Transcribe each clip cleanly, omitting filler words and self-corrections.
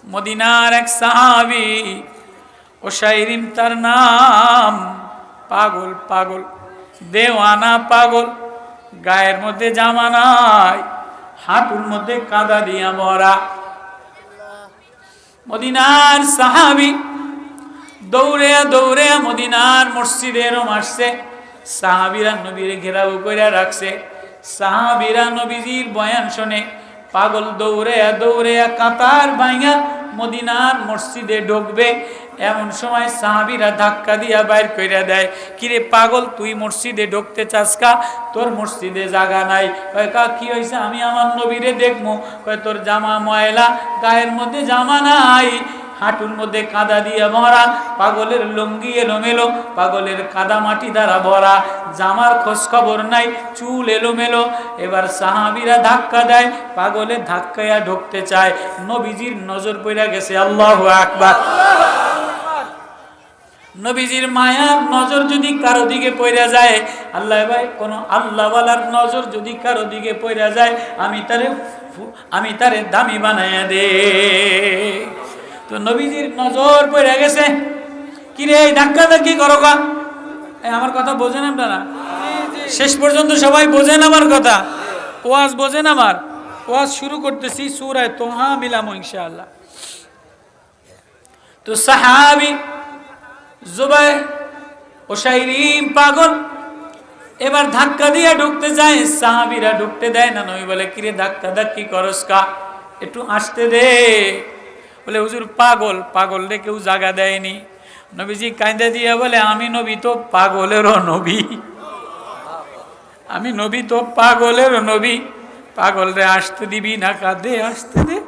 মদিনার এক সাহাবী, ওসাইরিম তার নাম, পাগল পাগল দেওয়ানা পাগল, গায়ের মধ্যে জামা নাই, হাঁটুর মধ্যে কাদা দিয়া ভরা। মদিনার সাহাবী দৌড়ে দৌড়ে মদিনার মসজিদেরও আসছে। সাহাবীরা নবীর ঘেরাও করে রাখছে। সাহাবীরা নবীজির বয়ান শুনে পাগল দৌড়ে দৌড়ে কাতার ভাঙা মদিনার মসজিদে ঢুকবে। এমন সময় সাহাবীরা ধাক্কা দিয়া বাইর কইরা দেয়, কিরে পাগল তুই মসজিদে ঢুকতে চাস কা? তোর মসজিদে জায়গা নাই। কয় কা কি হইছে? আমি আমার নবীরে দেখবো। কয় তোর জামা ময়লা, গায়ের মধ্যে জামা নাই, হাঁটুর মধ্যে কাদা দিয়ে ভরা, পাগলের লুঙ্গি এলোমেলো, পাগলের কাদা মাটি দ্বারা ভরা, জামার খোঁজ খবর নাই, চুল এলোমেলো। এবার সাহাবীরা ধাক্কা দেয়, পাগলের ধাক্কায়া ঢুকতে চায়। নবীজির নজর পড়ে গেছে। আল্লাহু আকবার। নবীজির মায়ার নজর যদি কারো দিকে পড়ে যায়, আল্লাহ ভাই কোন আল্লাহওয়ালার নজর যদি কারো দিকে পড়ে যায়, আমি তারে দামি বানায়া দে। তো নবীজির নজর পড়ে গেছে। কিরে এই ধাক্কা ধাক্কি করো কা? আমার কথা বোঝেন আপনারা? শেষ পর্যন্ত সবাই বোঝেন আমার কথা? ওয়াজ বোঝেন আমার? ওয়াজ শুরু করতেছি সূরা তোহা মিলামু ইনশাআল্লাহ। তো সাহাবী জুবাইর ওসাইরিম পাগল এবার ধাক্কা দিয়ে ঢুকতে যায়, সাহাবীরা ঢুকতে দেয় না। নবী বলে, কিরে ধাক্কা ধাক্কি করস কা? একটু আসতে দে। বলে, হুজুর পাগল, পাগল রে কেউ জায়গা দেয়নি। নবীজি কাঁদে দিয়ে বলে, আমি নবী তো পাগলেরও নবী, আমি নবী তো পাগলেরও নবী, পাগল রে আসতে দিবি না? কাঁদে, আসতে দে।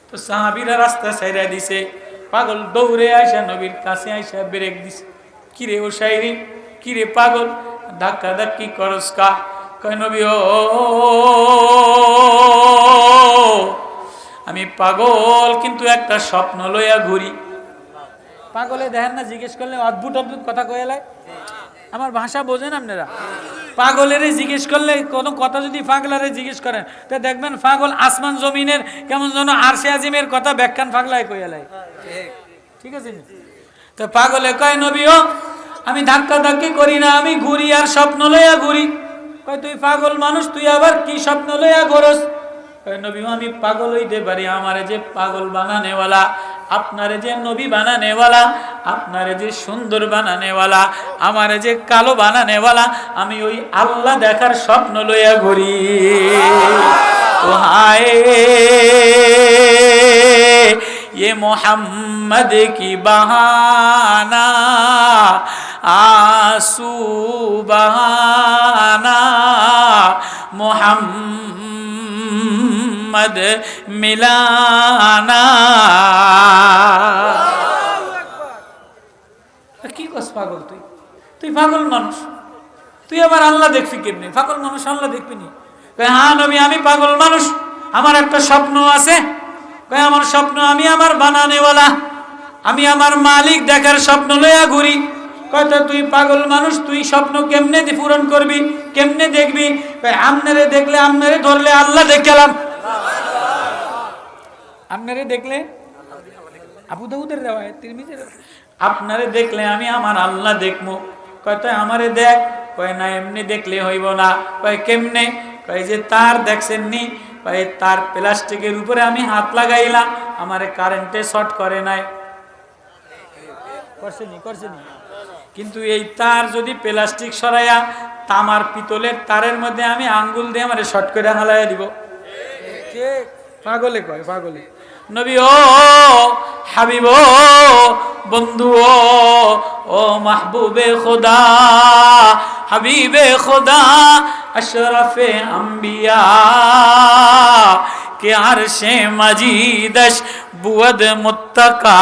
তো সাহাবীরা রাস্তা ছাইড়া দিছে। পাগল দৌড়ে আইসা নবীর কাছে আইসা ব্রেক দিছে। কিরে ওসাইরিম, কিরে পাগল ধাক্কা ধাক্কি করস কা? কয় নবী ও আমি পাগল, কিন্তু একটা স্বপ্ন লইয়া ঘুরি। পাগলে দেখেন না, জিজ্ঞেস করলে অদ্ভুত অদ্ভুত কথা কয়ে। আমার ভাষা বোঝেন আপনারা? পাগলের জিজ্ঞেস করলে কোনো কথা যদি পাগলারে জিজ্ঞেস করেন, তো দেখবেন পাগল আসমান জমিনের কেমন যেন আরশে আজিমের কথা ব্যাখ্যান পাগলায় কইয়ালাই। ঠিক আছে? তো পাগলে কয়, নবীও আমি ধাক্কা ধাক্কি করি না, আমি ঘুরি আর স্বপ্ন লইয়া ঘুরি। কয় তুই পাগল মানুষ, তুই আবার কি স্বপ্ন লইয়া ঘোরস? কয় নবী আমি পাগল হইতে পারি, আমারে যে পাগল বানানেওয়ালা, আপনারে যে নবী বানানেওয়ালা, আপনারে যে সুন্দর বানানেওয়ালা, আমারে যে কালো বানানেওয়ালা, আমি ওই আল্লাহ দেখার স্বপ্ন লইয়া ঘুরি। ও হায় ये मोहम्मद की बहाना, आंसू बहाना, मोहम्मद मिलाना। কি কস পাগল তুই? তুই পাগল মানুষ, তুই আবার আল্লাহ দেখবি কেমনি? পাগল মানুষ আল্লাহ দেখবি নি? হ্যাঁ নবী আমি পাগল মানুষ, আমার একটা স্বপ্ন আছে। আমার স্বপ্ন আমি আমার বানানেওয়ালা, আমি আমার মালিক দেখার স্বপ্ন লইয়া ঘুরি। কয়টা তুই পাগল মানুষ, তুই স্বপ্ন কেমনে পূরণ করবি, কেমনে দেখবি? আমনারে দেখলে, আমনারে ধরলে আল্লাহ দেখলাম। আমনারে দেখলে, আবু দাউদের রিওয়ায়াত, তিরমিজির, আপনারে দেখলে আমি আমার আল্লাহ দেখবো। কয়টা আমারে দেখ। কয় না এমনি দেখলে হইব না। কয় কেমনে? কয় যে তার দেখছেন নি, তার প্লাস্টিকের উপরে আমি হাত লাগাইলাম, আমারে কারেন্টে শর্ট করে নাই, করছেনি? কিন্তু এই তার যদি প্লাস্টিক সরাইয়া তামার পিতলের তারের মধ্যে আমি আঙ্গুল দিয়ে আমারে শর্ট করে হালাইয়া দিব। পাগলে কয়, পাগলে। নবী ও হাবিব ও বন্ধু ও মাহবুবে খোদা, হাবিবে খোদা, अशरफे अंबिया के आरशे मजीदश बुअद मुत्तका।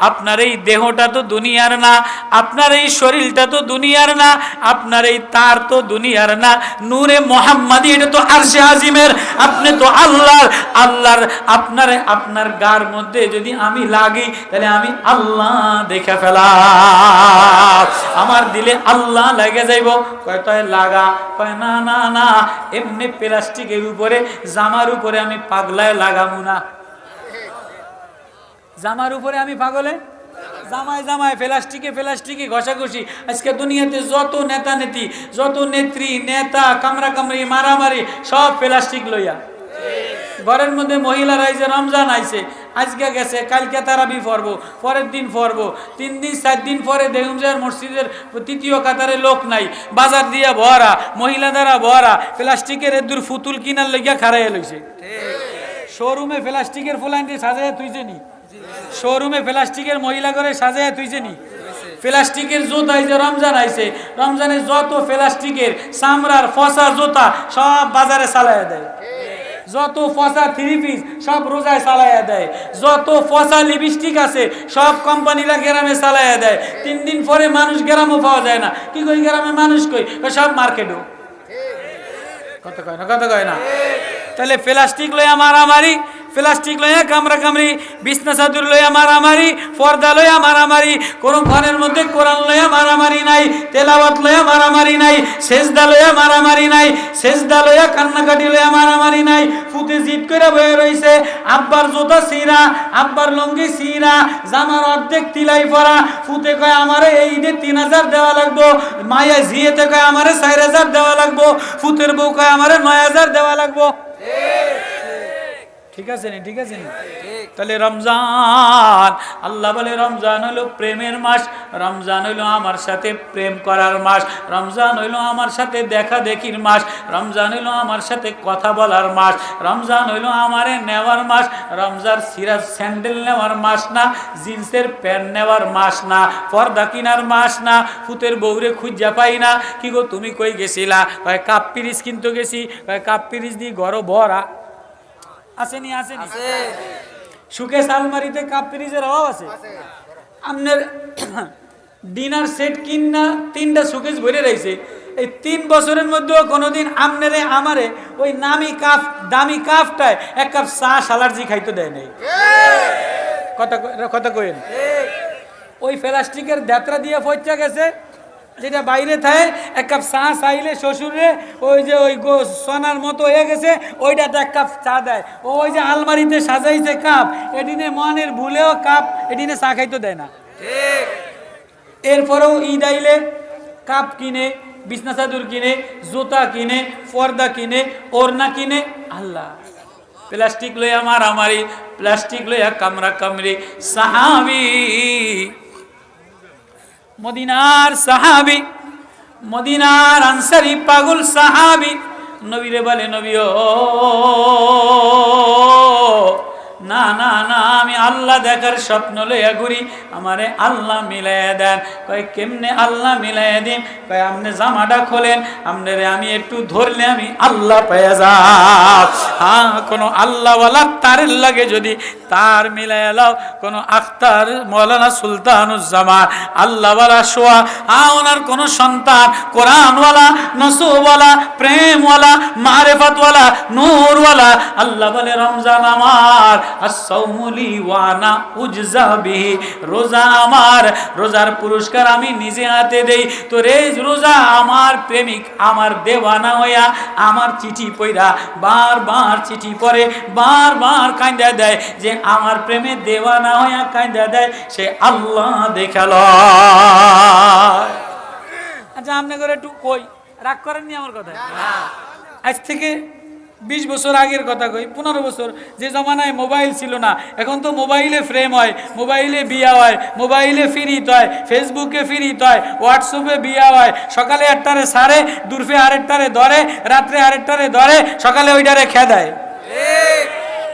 আপনার এই দেহটা তো দুনিয়ার না, আপনার এই শরীরটা তো দুনিয়ার না, আপনার এই তার তো দুনিয়ার না, নূরে মুহাম্মাদি এটা তো আরশে আজিমের। আপনি তো আল্লাহর আপনার গার মধ্যে যদি আমি লাগি, তাহলে আমি আল্লাহ দেখে ফেলাম, আমার দিলে আল্লাহ লেগে যাইব। কয় তাই লাগা? কয় না না না, এমনি প্লাস্টিকের উপরে জামার উপরে আমি পাগলায় লাগামু না। জামার উপরে আমি পাগলে জামায় জামায় প্লাস্টিকে ঘষাঘষি। আজকে দুনিয়াতে যত নেতা নেত্রী, যত নেত্রী নেতা, কামরা কামড়ি মারামারি সব প্লাস্টিক লইয়া। ঘরের মধ্যে মহিলারা এই যে রমজান আইছে, আজকে গেছে, কালকে তারাবি পড়বো, পরের দিন পড়বো, 3 দিন 4 দিন পরে দেখুন যে মসজিদের 3য় কাতারে লোক নাই, বাজার দিয়ে ভরা, মহিলা দ্বারা ভরা, প্লাস্টিকের এদুর ফুতুল কিনার লেগিয়া খাড়াইয়া লইছে। শোরুমে প্লাস্টিকের ফুলান দিয়ে সাজাইয়া তুইছে নি, শোরুমে প্লাস্টিকের মহিলা করে সাজাইয়া তুইছে নি। প্লাস্টিকের জুতা, এই যে রমজান আইছে, রমজানে যত প্লাস্টিকের চামড়ার ফসা জুতা সব বাজারে চালাইয়া দেয়, যত ফসা 3 পিস সব রোজায় চালাইয়া দেয়, যত ফসা লিপস্টিক আছে সব কোম্পানিরা গ্রামে চালাইয়া দেয়। 3 দিন পরে মানুষ গ্রামও পাওয়া যায় না। কি কই গ্রামে মানুষ কই? সব মার্কেটও। কথা কয় না। তাহলে প্লাস্টিক লইয়া মারামারি, প্লাস্টিক লইয়া কামরা কামড়ি, বিছনা চাদর লইয়া মারামারি, পর্দা লইয়া মারামারি, কোন ঘরের মধ্যে কোরআন লইয়া মারামারি নাই, তেলাওয়াত লইয়া মারামারি নাই, সেজদা লইয়া মারামারি নাই, সেজদা লইয়া কান্নাকাটি লইয়া মারামারি নাই। ফুতে জিদ করে বয়ে রইছে, আব্বার জুতা ছিঁড়া, আব্বার লঙ্গি ছিঁড়া, জামার অর্ধেক তিলাই পরা। ফুতে কয় আমারে এই ঈদে 3000 দেওয়া লাগবো, মায়া ঝিয়েতে কয় আমারে 4000 দেওয়া লাগবো, ফুতের বউ কয় আমারে 9000 দেওয়া লাগবো। ঠিক আছে নি? ঠিক আছে নি? তাহলে রমজান, আল্লাহ বলে রমজান হলো প্রেমের মাস, রমজান হলো আমার সাথে প্রেম করার মাস, রমজান হলো আমার সাথে দেখা দেখির মাস, রমজান হলো আমার সাথে কথা বলার মাস, রমজান হলো আমারে নেওয়ার মাস। রমজান সিরাজ স্যান্ডেল নেওয়ার মাস না, জিন্সের প্যান্ট নেওয়ার মাস না, পর্দা কিনার মাস না। ফুতের বউরে খুঁজা পাই না। কি গো তুমি কই গেছিলা? কয় কাপ পিরিচ কিনতে গেছি। কয় কাপ পিরিচ দিয়ে ঘর ভরা। আসেনি? আসেনি? সুকেশ আলমারিতে কাপ পিরিজের অভাব আছে? আপনার ডিনার সেট কিনা 3টা সুকেশ ভরে রয়েছে। এই 3 বছরের মধ্যেও কোনোদিন আমনেরে আমারে ওই নামি কাপ, দামি কাপটায় 1 কাপ চা সালারজি খাইতে দেয় নাই। কথা কইেন। ওই প্লাস্টিকের দাঁতরা দিয়ে পচা গেছে, যেটা বাইরে থাকে। 1 কাপ চা চাইলে শ্বশুরে ওই যে ওই সোনার মতো হয়ে গেছে, ওইটাতে 1 কাপ চা দেয়। ওই যে আলমারিতে সাজাইছে কাপ, এদিনে মনের ভুলেও কাপ এদিনে চা খাইতে দেয় না। এরপরেও ঈদ আইলে কাপ কিনে, বিছনা চাদর কিনে, জুতা কিনে, পর্দা কিনে, ওড়না কিনে। আল্লাহ, প্লাস্টিক লইয়া মারামারি, প্লাস্টিক লইয়া কামরা কামড়ি। সাহাবী, মদিনার সাহাবী, মদিনার আনসারী পাগল সাহাবী নবীরে বলে, নবী ও না না না, আমি আল্লাহ দেখার স্বপ্ন লইয়া ঘুরি, আমারে আল্লাহ মিলাইয়া দেন। কয় কেমনে আল্লাহ মিলাইয়া দিন? কয় আপনি জামাটা খোলেন, আপনারে আমি একটু ধরলে আমি আল্লাহ পেয়ে যাব। হ্যাঁ, কোনো আল্লাহওয়ালা তারের লাগে যদি তার মিলাইয়া লাও, কোনো আখতার মৌলানা সুলতানুজ্জামান আল্লাহওয়ালা শোয়া, ওনার কোনো সন্তান কোরআনওয়ালা, নসুওয়ালা, প্রেমওয়ালা, মারেফাতওয়ালা, নূরওয়ালা। আল্লাহ বলে রমজান আমার, as-sawmuli wa ana ujza bihi, রোজা আমার, রোজার পুরস্কার আমি নিজে হাতে দেই। তো রে রোজা আমার প্রেমিক, আমার দেওয়ানা হইয়া আমার চিঠি পইরা বারবার চিঠি পড়ে, বারবার কাঁদা দেয় যে আমার প্রেমে দেওয়ানা হইয়া কাঁদা দেয়, সে আল্লাহ দেখাল। আচ্ছা, আপনি করে একটু কই রাগ করেননি আমার কথা? আজ থেকে 20 বছর আগের কথা কই, 15 বছর, যে জমানায় মোবাইল ছিল না, এখন তো মোবাইলে ফ্রেম হয়, মোবাইলে বিয়া হয়, মোবাইলে ফিরিত হয়, ফেসবুকে ফিরিত হয়, হোয়াটসঅ্যাপে বিয়া হয়। সকালে 1টারে সারে, দুর্ফে আরেকটারে ধরে, রাত্রে আরেকটারে ধরে, সকালে ওইটারে খেদায়।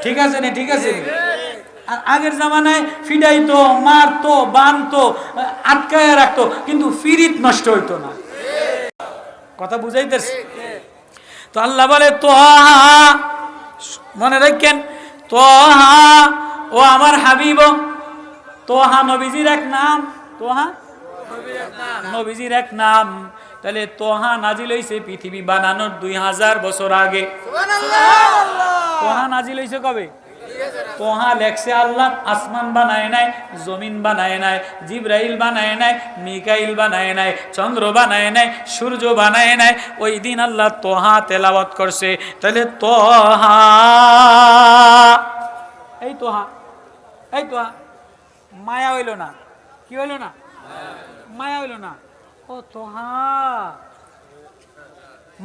ঠিক আছে না? ঠিক আছে। আর আগের জামানায় ফিডাইতো, মারতো, বানতো, আটকায় রাখতো, কিন্তু ফিরিত নষ্ট হইতো না। কথা বুঝাইতেছি? তো আল্লাহ বলে তোহা, মনে রাখেন, তোহা ও আমার হাবিব। তোহা নবীজির এক নাম, তোহা নবীজির এক নাম। তাহলে তোহা নাজিল হইছে পৃথিবী বানানোর 2000 বছর আগে। তোহা নাজিল হইছে কবে? তোহা লেখছে আল্লাহ, আসমান বানায় নাই, জমিন বানায় নাই, জিব্রাইল বানায় নাই, মিকাইল বানায় নাই, চন্দ্র বানায় নাই, সূর্য বানায় নাই। ওই দিন আল্লাহ তোহা তেলাওয়াত করছে। তাহলে তোহা, এই তোহা, এই তোহা মায়া হইল না, কি হইল না, মায়া হইল না, ও তোহা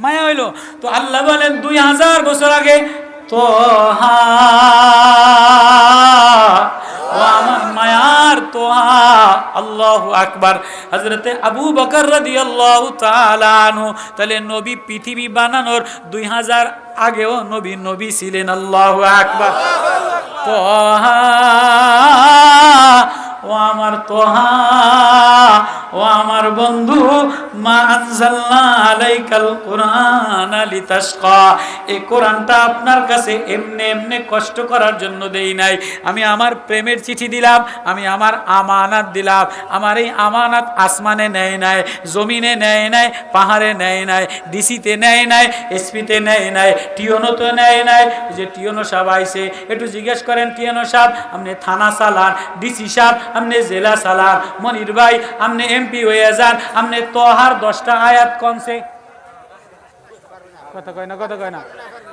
মায়া হইল। তো আল্লাহ বলেন 2000 বছর আগে তোহা, ও আমার মায়ার তোহা। আল্লাহু আকবার। হযরতে আবু বকর রাদিয়াল্লাহু তাআলা আনহু, তাহলে নবী পৃথিবী বানানোর 2000 আগেও নবী ছিলেন। আল্লাহু আকবার। তোহা, ও আমার তোহা, ও আমার বন্ধু, মা আনজালনা আলাইকাল কুরআন লিতাশকা, এই কোরআনটা আপনার কাছে এমনি এমনি কষ্ট করার জন্য দেই নাই। আমি আমার প্রেমের চিঠি দিলাম, আমি আমার আমানত দিলাম। আমার এই আমানত আসমানে নেয় নাই, জমিনে নেয় নাই, পাহাড়ে নেয় নাই, ডিসিতে নেয় নাই, এসপিতে নেয় নাই, টিওনো তো নেয় নাই। যে টিওনো সাহেব আইছে, একটু জিজ্ঞেস করেন টিওনো সাহেব আপনি থানা চালান, ডিসি সাহেব আপনি জেলা চালান, মনির ভাই আপনি এমপি হয়ে যান, আপনি তোহার 10টা আয়াত কমছে কথা কয় না, কথা কয় না।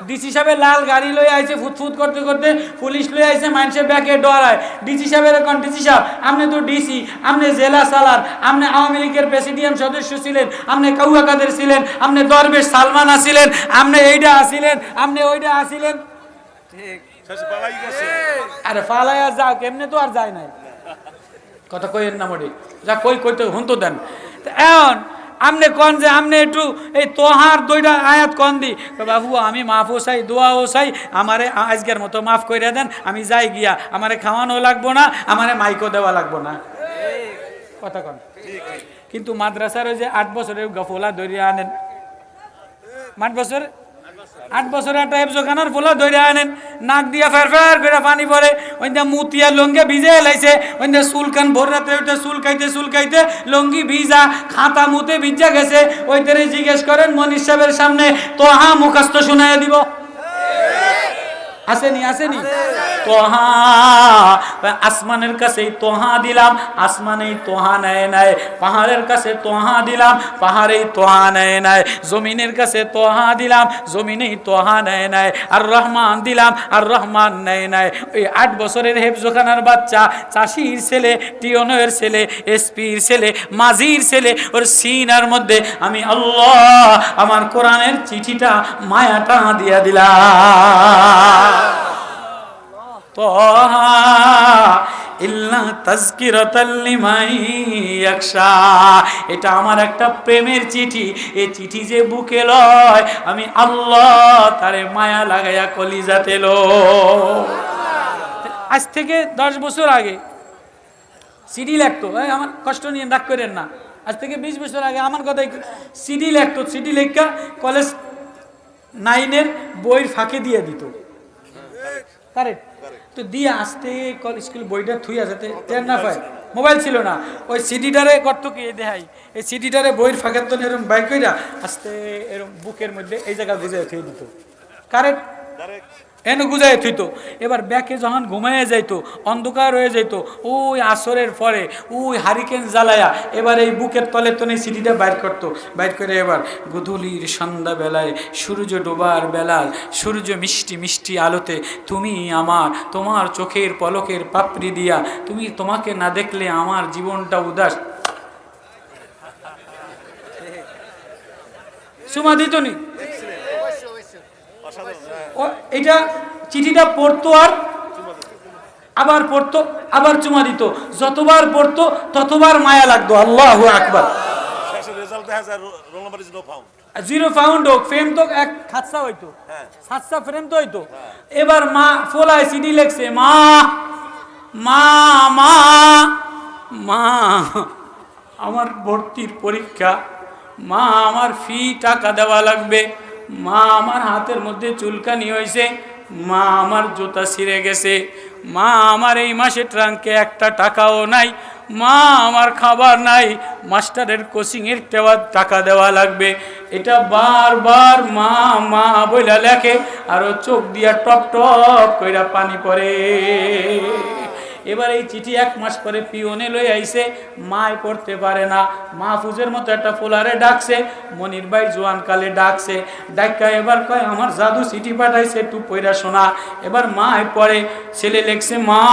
ডিসি সাহেবের লাল গাড়ি লই আইছে, ফুটফুট করতে করতে পুলিশ লই আইছে, মানুষের ব্যাকে ডরায়। ডিসি সাহেবের এখন ডিসি সাহেব, আপনি তো ডিসি, আপনি জেলা চালান, আপনি আওয়ামী লীগের প্রেসিডিয়াম সদস্য ছিলেন, আপনি কাউয়া কাদের ছিলেন, আপনি দরবেশ সালমান আসিলেন, আপনি এইটা আসিলেন, আপনি ওইটা আসিলেন। ঠিক আরে ফালাইয়া যাও, কেমনে তো আর যায় নাই, কথা কইেন না মোটে, যা কই কইতে হুন তো দেন। এখন আমনে কন যে আমনে একটু এই তোহার 2টা আয়াত কন দি, বাবু আমি মাফও চাই, দোয়াও চাই, আমারে আজকের মতো মাফ করে দেন, আমি যাই গিয়া, আমারে খাওয়ানো লাগবো না, আমারে মাইকও দেওয়া লাগবো না, কথা কন। কিন্তু মাদ্রাসার ওই যে 8 বছরের গফলা ধরিয়া আনেন, 8 বছরের একটা হেফজোখানার ফোলা ধরে আনেন, নাক দিয়া ফের ফের করে পানি পড়ে, ওইটা মুতিয়া লঙ্গে ভিজে লাইছে, ওইটা চুলকান ভোর রাতে ওইটা চুলকাইতে লঙ্গি ভিজা, খাতা মুতে ভিজা গেছে, ওইটারে জিজ্ঞেস করেন মনির সাহেবের সামনে, তোহা মুখস্থ শুনাইয়া দিব। আসেনি আসেনি তোহা, আসমানের কাছে তোহা দিলাম, আসমানেই তোহা নেয় নাই, পাহাড়ের কাছে তোহা দিলাম, পাহাড়েই তোহা নেয় নাই, জমিনের কাছে তোহা দিলাম, জমিনেই তোহা নেয় নাই, আর রহমান দিলাম, আর রহমান নেয় নাই। ওই 8 বছরের হেফজোখানার বাচ্চা, চাষির ছেলে, টিওনের ছেলে, এসপির ছেলে, মাঝির ছেলে, ওর সিনার মধ্যে আমি আল্লাহ আমার কোরআনের চিঠিটা মায়াটা দিয়া দিলাম। তোহা ইল্লা তাযকিরাতাল লিমান ইয়াখশা, এটা আমার একটা প্রেমের চিঠি। এই চিঠি যে বুকে লয়, আমি আল্লাহ তারে মায়া লাগাইয়া কলিজাতে লয়। আজ থেকে 10 বছর আগে সিডি লাগতো, আমার কষ্ট নিয়ে রাগ করেন না, আজ থেকে 20 বছর আগে আমার কথাই সিডি লাগতো, সিডি লেখা কলেজ 9-এর বইয়ের ফাঁকে দিয়ে দিত, কারেক্ট তো দিয়ে আসতে স্কুল বইটা থুইয়া যেতে টের না পায়, মোবাইল ছিল না, ওই সিডিটারে করতো কি দেখাই, এই সিডিটারে বইয়ের ফাঁকের তো এরকম বাইক কইরা আসতে এরকম বুকের মধ্যে এই জায়গা গুজাই থুয়ে দিত, কারেক্ট এনে গুজাই থুইতো। এবার ব্যাকে যখন ঘুমাইয়া যাইতো, অন্ধকার হয়ে যাইত, ওই আসরের পরে ওই হারিকেন জ্বালায়া এবার এই বুকের তলে তলে সিডিটা বাইর করতো, বাইর করে এবার গধূলির সন্ধ্যাবেলায় সূর্য ডোবার বেলায় সূর্য মিষ্টি মিষ্টি আলোতে তুমি আমার, তোমার চোখের পলকের পাপড়ি দিয়া তুমি, তোমাকে না দেখলে আমার জীবনটা উদাস, সুমা দিত নি। এটা চিঠিটা পড়তো আর আবার পড়তো, আবার চুমা দিত, যতবার পড়তো ততবার মায়া লাগতো। আল্লাহু আকবার। জিরো ফাউন্ড হোক, ফ্রেম তো এক খাচ্ছা হইতো, সাতটা ফ্রেম তো হইতো। এবার মা ফোলায় সিডি লেখছে, মা মা মা মা আমার ভর্তির পরীক্ষা, মা আমার ফি টাকা দেওয়া লাগবে, মা আমার হাতের মধ্যে চুলকানি হয়েছে, মা আমার জুতা ছিঁড়ে গেছে, মা আমার এই মাসে ট্রাঙ্কে একটা টাকাও নাই, মা আমার খাবার নাই, মাস্টারের কোচিংয়ের টাকা দেওয়া লাগবে। এটা বারবার মা মা বইলা লেখে, আরো চোখ দিয়া টপ টপ কইরা পানি পড়ে। এবার এই চিঠি 1 মাস পরে পিওনে লই আইছে, মায় পড়তে পারে না, মাহফুজের মতো একটা পোলারে ডাকছে, মনির ভাই জোয়ানকালে ডাকছে, ডাক্কা এবার কয় আমার জাদু চিঠি পাঠাইছে, একটু পড়া শোনা। এবার মায় পড়ে, ছেলে লেখছে, মা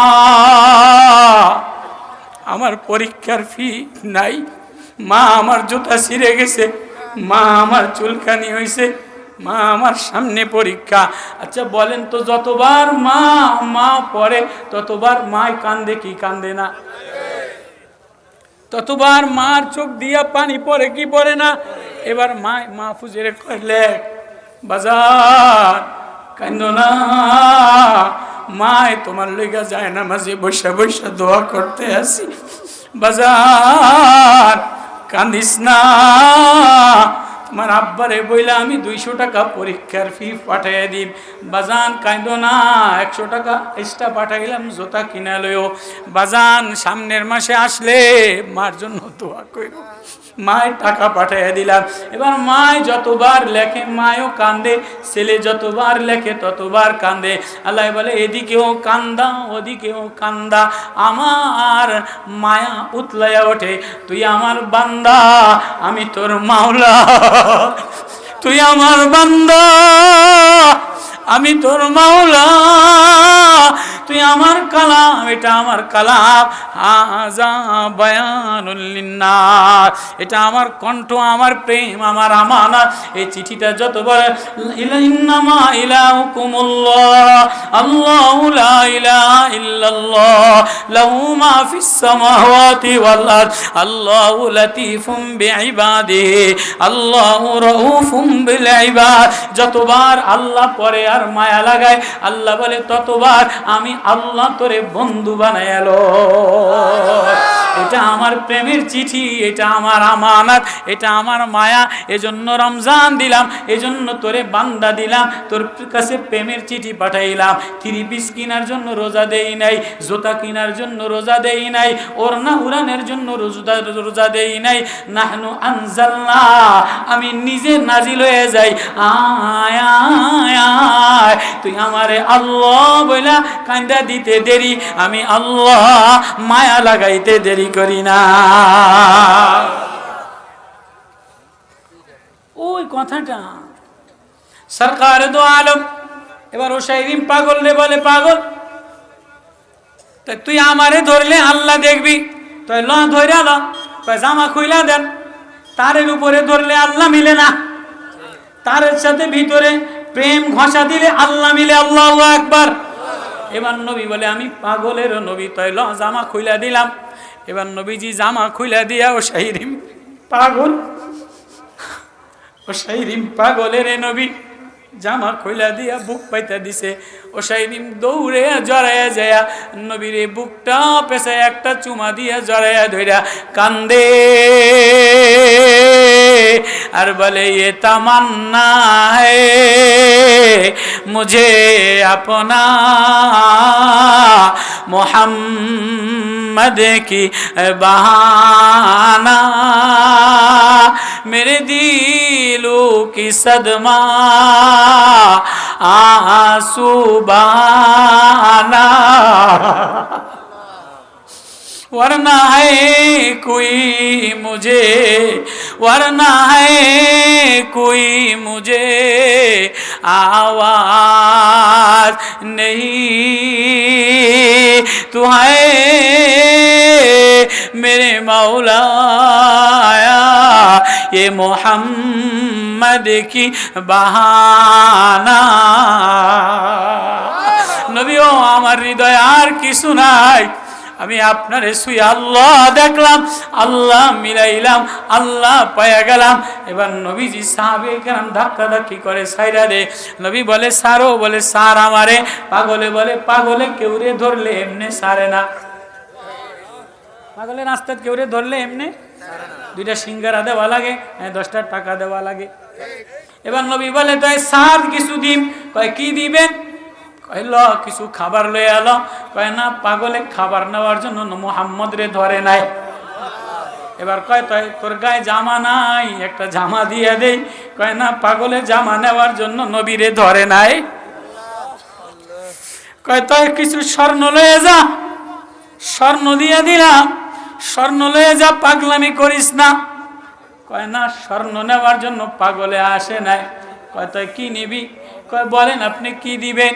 আমার পরীক্ষার ফি নাই, মা আমার জুতা ছিঁড়ে গেছে, মা আমার চুলকানি হয়েছে, মা আমার সামনে পরীক্ষা। আচ্ছা বলেন তো, যতবার মা মা পড়ে ততবার মায় কান্দে কি কান্দে না? ততবার মার চোখ দিয়া পানি পড়ে কি পড়ে না? এবার মায় মাহফুজের কইলে বাজার কান্দো না, মায় তোমার লইগা যায় না, মাঝে বৈশা বৈশা দোয়া করতে আসি, বাজার কান্দিস না, তোমার আব্বারে বইলা আমি 200 টাকা পরীক্ষার ফি পাঠাইয়া দিম, বাজান কাঁদো না, 100 টাকা এক্সট্রা পাঠাইলাম জোতা কিনা লইও, বাজান সামনের মাসে আসলে মার জন্য দোয়া কইরো, মায়ের টাকা পাঠাইয়া দিলাম। এবার মায় যতবার লেখে মায়ও কান্দে, ছেলে যতবার লেখে ততবার কান্দে। আল্লাহ বলে এদিকেও কান্দা ওদিকেও কান্দা, আমার মায়া উতলাইয়া ওঠে, তুই আমার বান্দা আমি তোর মাওলা, তুই আমার বান্দা আমি তোর মাওলা, তুই আমার কালাম, এটা আমার কালাম, হাযা বায়ানুল লিন্নাস, এটা আমার কণ্ঠ, আমার প্রেম, আমার আমানত। এই চিঠিটা যতবার ইন্নামা ইলাহুকুমুল্লাহ আল্লাহু লা ইলাহা ইল্লাল্লাহ লাহু মা ফিস সামাওয়াতি ওয়াল আরদ আল্লাহু লাতীফুম বিইবাদিহি আল্লাহু রাউফুম বিল ইবাদ, যতবার আল্লাহ পরে আর মায়া লাগায়, আল্লাহ বলে ততবার আমি আল্লাহ তোরে বন্ধু বানায়ালো। এটা আমার প্রেমের চিঠি, এটা আমার আমানত, এটা আমার মায়া, এজন্য রমজান দিলাম, এজন্য তোরে বান্দা দিলাম, তোর কাছে প্রেমের চিঠি পাঠাইলাম। 3 পিস কেনার জন্য রোজা দেই নাই, জুতা কেনার জন্য রোজা দেই নাই, ওড়না উড়ানের জন্য রোজা দেই নাই। নাহনু আনজালনা, আমি নিজে নাজিল হয়ে যাই, আয় আয় আয়, তুই আমারে আল্লাহ বইলা কান্দা দিতে দেরি, আমি আল্লাহ মায়া লাগাইতে দেরি করি না। ওই কথাটা সরকার দো আলম। এবার ও শাইরিন পাগল রে বলে, পাগল তুই আমারে ধরলে আল্লাহ দেখবি, তুই ল ধইরা ল, জামা খুইলা দেন, তারের উপরে ধরলে আল্লাহ মিলে না, তারের সাথে ভিতরে প্রেম ঘষা দিলে আল্লাহ মিলে, আল্লাহু আকবার। এবার নবী বলে আমি পাগলেরও নবী, তাই ল জামা খুইলা দিলাম। এবার নবীজি জামা খুইলা দিয়া ও শাইরিম পাগল, ও শাইরিম পাগলের নবী জামা খুইলা দিয়া বুক পাইতা দিছে। ও শাইরিম দৌড়ে জড়াইয়া যায় নবীর বুকটা পেছায় একটা চুমা দিয়া জড়াইয়া ধইরা কান্দে আর বলে ये तमन्ना है मुझे अपना मोहम्मद की बहाना, मेरे दिलों की सदमा आंसू बहाना, वरना है कोई मुझे, वरना है कोई मुझे आवाज नहीं, तू है मेरे मौला, ये मोहम्मद की बहाना। नबीओ আমার হৃদয় আর কিছু নাই, আমি আপনারে শুই আল্লাহ দেখলাম, আল্লাহ মিলাইলাম, আল্লাহ পায়া গেলাম। এবার নবীজি সাহাবে কেরাম ধাক্কা ধাক্কি করে সাইরা দে, নবী বলে সারো, বলে সার আমারে। পাগলে বলে পাগলে কেউরে ধরলে এমনে সারে না, পাগলের রাস্তায় কেউরে ধরলে এমনে 2টা সিঙ্গারা দেওয়া লাগে, 10টা টাকা দেওয়া লাগে। এবার নবী বলে তাই সার কিছু দিন, কয় কি দিবেন, কইল কিছু খাবার লয়ে এলো, কয় না পাগলে খাবার নেওয়ার জন্য মুহাম্মদ রে ধরে নাই। এবার কয় তাই তোর গায়ে জামা নাই, একটা জামা দিয়ে দেই, কয় না পাগলে জামা নেওয়ার জন্য নবীরে ধরে নাই। কয় তাই কিছু স্বর্ণ লয়ে যা, স্বর্ণ দিয়ে দিলাম, স্বর্ণ লয়ে যা, পাগলামি করিস না। কয় না স্বর্ণ নেওয়ার জন্য পাগলে আসে নাই। কয় তাই কি নিবি, কয় বলেন আপনি কি দিবেন।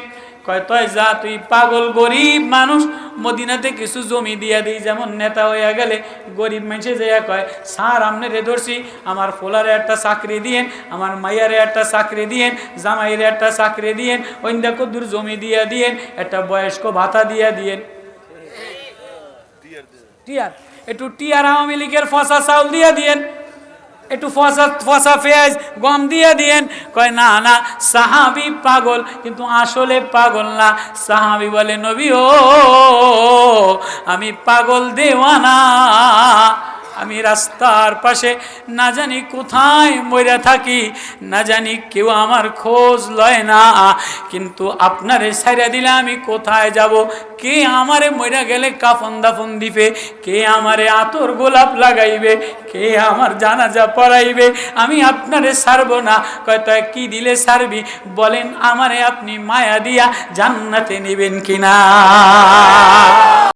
কয় তুই যা, তুই পাগল গরিব মানুষ, মদিনাতে কিছু জমি দিয়া দিই, যেমন নেতা হইয়া গেলে গরিব মানুষে যাইয়া কয় স্যার আপনারে ধরছি, আমার ফোলারে একটা চাকরি দিয়েন, আমার মাইয়ারে একটা চাকরি দিয়েন, জামাইরে একটা চাকরি দিয়েন, ওইন্দা কদ্দুর জমি দিয়া দিয়েন, একটা বয়স্ক ভাতা দিয়া দিয়েন। টিয়ার একটু টিয়ার আওয়ামী লীগের ফসা চাউল দিয়া দিয়েন, একটু ফসা পেঁয়াজ গম দিয়ে দিয়েন। কয় না না, সাহাবি পাগল, কিন্তু আসলে পাগল না। সাহাবি বলে নবী ও, আমি পাগল দেওয়ানা, আমি রাস্তার পাশে না জানি কোথায় মইরা থাকি, না জানি কেউ আমার খোঁজ লয় না, কিন্তু আপনারে ছাইরা দিলে আমি কোথায় যাব? কে আমারে মইরা গেলে কাফন দাফন দিবে? কে আমারে আতর গোলাপ লাগাইবে? কে আমার জানাজা পড়াইবে? আমি আপনারে ছাড়ব না। কয় তাই কি দিলে ছাড়বি? বলেন আমারে আপনি মায়া দিয়া জান্নাতে নেবেন কিনা?